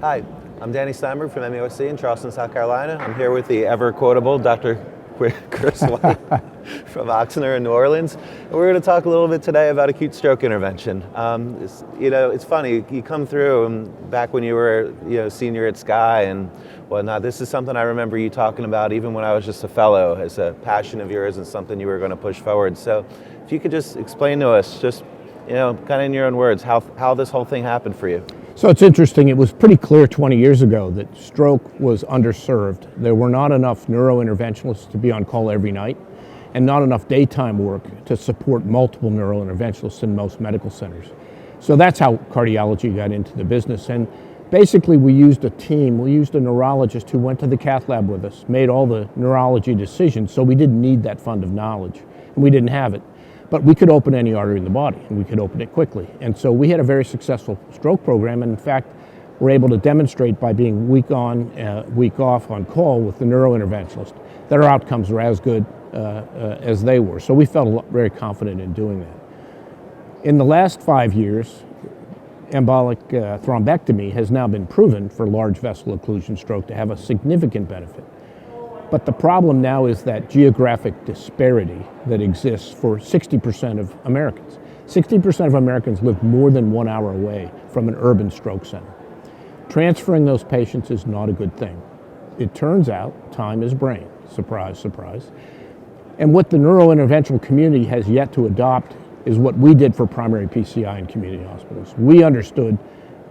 Hi, I'm Danny Steinberg from MUSC in Charleston, South Carolina. I'm here with the ever-quotable Dr. Chris White from Oxnard in New Orleans. And we're going to talk a little bit today about acute stroke intervention. It's funny, you come through back when you were senior at Sky and whatnot. This is something I remember you talking about even when I was just a fellow, as a passion of yours and something you were going to push forward. So if you could just explain to us, just kind of in your own words, how this whole thing happened for you. So it's interesting, it was pretty clear 20 years ago that stroke was underserved. There were not enough neurointerventionalists to be on call every night and not enough daytime work to support multiple neurointerventionalists in most medical centers. So that's how cardiology got into the business. And basically we used a neurologist who went to the cath lab with us, made all the neurology decisions, so we didn't need that fund of knowledge, and we didn't have it. But we could open any artery in the body, and we could open it quickly. And so we had a very successful stroke program, and in fact, we're able to demonstrate by being week on, week off on call with the neurointerventionalist that our outcomes were as good as they were. So we felt very confident in doing that. In the last 5 years, embolic thrombectomy has now been proven for large vessel occlusion stroke to have a significant benefit. But the problem now is that geographic disparity that exists for 60% of Americans. 60% of Americans live more than 1 hour away from an urban stroke center. Transferring those patients is not a good thing. It turns out time is brain. Surprise, surprise. And what the neurointerventional community has yet to adopt is what we did for primary PCI in community hospitals. We understood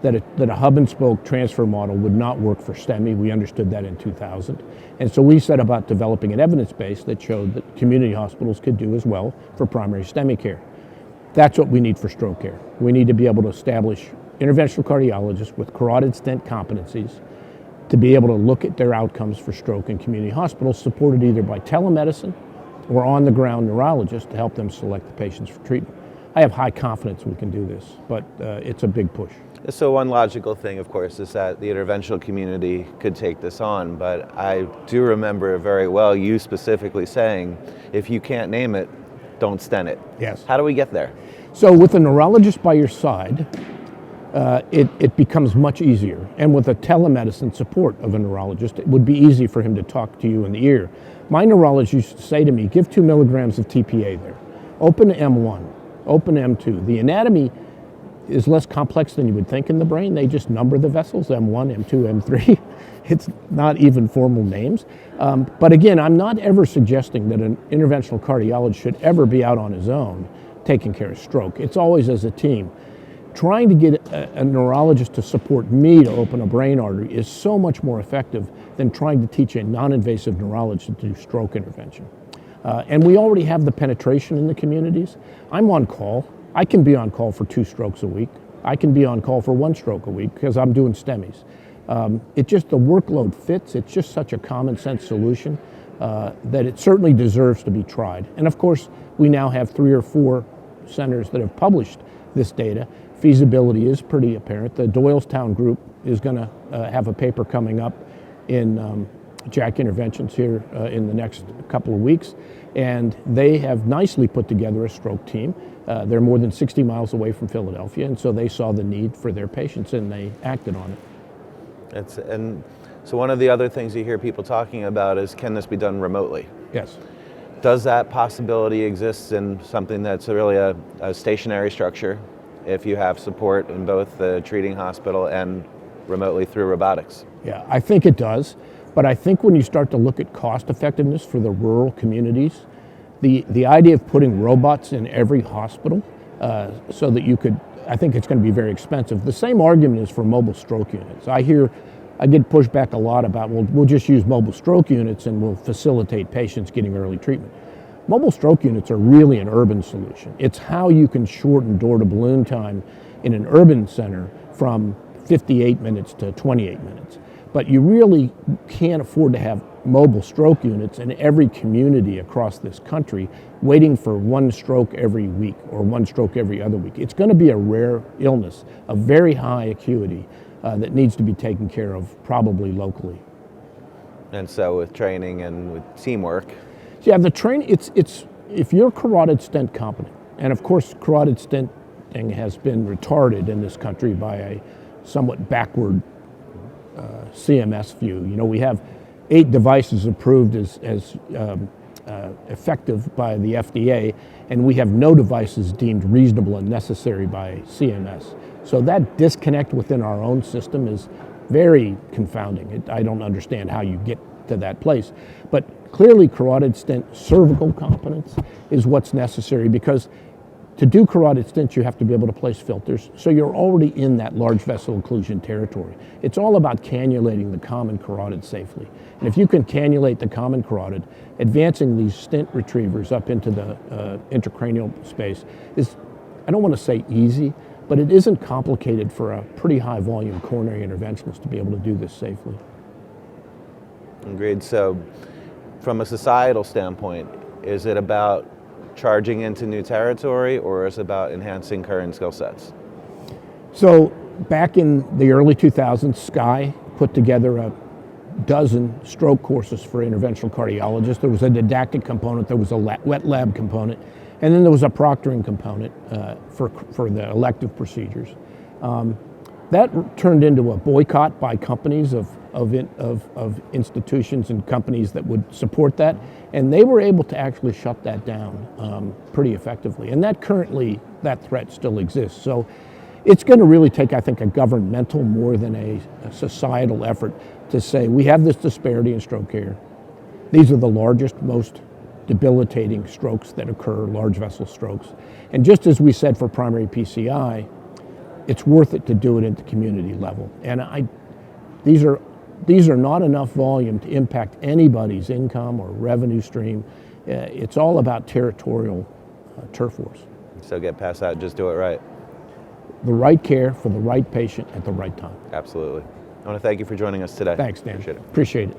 that a hub and spoke transfer model would not work for STEMI. We understood that in 2000. And so we set about developing an evidence base that showed that community hospitals could do as well for primary STEMI care. That's what we need for stroke care. We need to be able to establish interventional cardiologists with carotid stent competencies to be able to look at their outcomes for stroke in community hospitals, supported either by telemedicine or on-the-ground neurologists to help them select the patients for treatment. I have high confidence we can do this, but it's a big push. So one logical thing, of course, is that the interventional community could take this on, but I do remember very well you specifically saying, if you can't name it, don't stent it. Yes. How do we get there? So with a neurologist by your side, it becomes much easier. And with a telemedicine support of a neurologist, it would be easy for him to talk to you in the ear. My neurologist used to say to me, give 2 milligrams of TPA there. Open M1, open M2. The anatomy is less complex than you would think in the brain. They just number the vessels, M1, M2, M3. It's not even formal names. But again, I'm not ever suggesting that an interventional cardiologist should ever be out on his own taking care of stroke. It's always as a team. Trying to get a neurologist to support me to open a brain artery is so much more effective than trying to teach a non-invasive neurologist to do stroke intervention. And we already have the penetration in the communities. I'm on call. I can be on call for 2 strokes a week. I can be on call for 1 stroke a week because I'm doing STEMIs. The workload fits. It's just such a common sense solution that it certainly deserves to be tried. And of course, we now have 3 or 4 centers that have published this data. Feasibility is pretty apparent. The Doylestown group is going to have a paper coming up in JACC Interventions here in the next couple of weeks, and they have nicely put together a stroke team. They're more than 60 miles away from Philadelphia, and so they saw the need for their patients and they acted on it. So one of the other things you hear people talking about is, can this be done remotely? Yes. Does that possibility exist in something that's really a stationary structure, if you have support in both the treating hospital and remotely through robotics? Yeah, I think it does. But I think when you start to look at cost effectiveness for the rural communities, the idea of putting robots in every hospital so that you could, I think it's going to be very expensive. The same argument is for mobile stroke units. I get pushed back a lot about, well, we'll just use mobile stroke units and we'll facilitate patients getting early treatment. Mobile stroke units are really an urban solution. It's how you can shorten door-to-balloon time in an urban center from 58 minutes to 28 minutes. But you really can't afford to have mobile stroke units in every community across this country waiting for 1 stroke every week or 1 stroke every other week. It's going to be a rare illness of very high acuity that needs to be taken care of probably locally. And so with training and with teamwork. Yeah, the training, it's if you're carotid stent competent, and of course carotid stenting has been retarded in this country by a somewhat backward CMS view. We have 8 devices approved as effective by the FDA, and we have no devices deemed reasonable and necessary by CMS. So that disconnect within our own system is very confounding. I don't understand how you get to that place. But clearly carotid stent cervical competence is what's necessary, because to do carotid stents, you have to be able to place filters. So you're already in that large vessel occlusion territory. It's all about cannulating the common carotid safely. And if you can cannulate the common carotid, advancing these stent retrievers up into the intracranial space is, I don't want to say easy, but it isn't complicated for a pretty high volume coronary interventionist to be able to do this safely. Agreed. So from a societal standpoint, is it about charging into new territory, or is it about enhancing current skill sets? So back in the early 2000s, MSCAI put together a dozen stroke courses for interventional cardiologists. There was a didactic component, there was a wet lab component, and then there was a proctoring component for the elective procedures. That turned into a boycott by companies of institutions and companies that would support that, and they were able to actually shut that down pretty effectively. And that threat still exists. So it's going to really take, I think, a governmental more than a societal effort to say, we have this disparity in stroke care. These are the largest, most debilitating strokes that occur, large vessel strokes. And just as we said for primary PCI, it's worth it to do it at the community level. And these are not enough volume to impact anybody's income or revenue stream. It's all about territorial turf wars. So get past that, just do it right. The right care for the right patient at the right time. Absolutely. I want to thank you for joining us today. Thanks, Dan. Appreciate it. Appreciate it.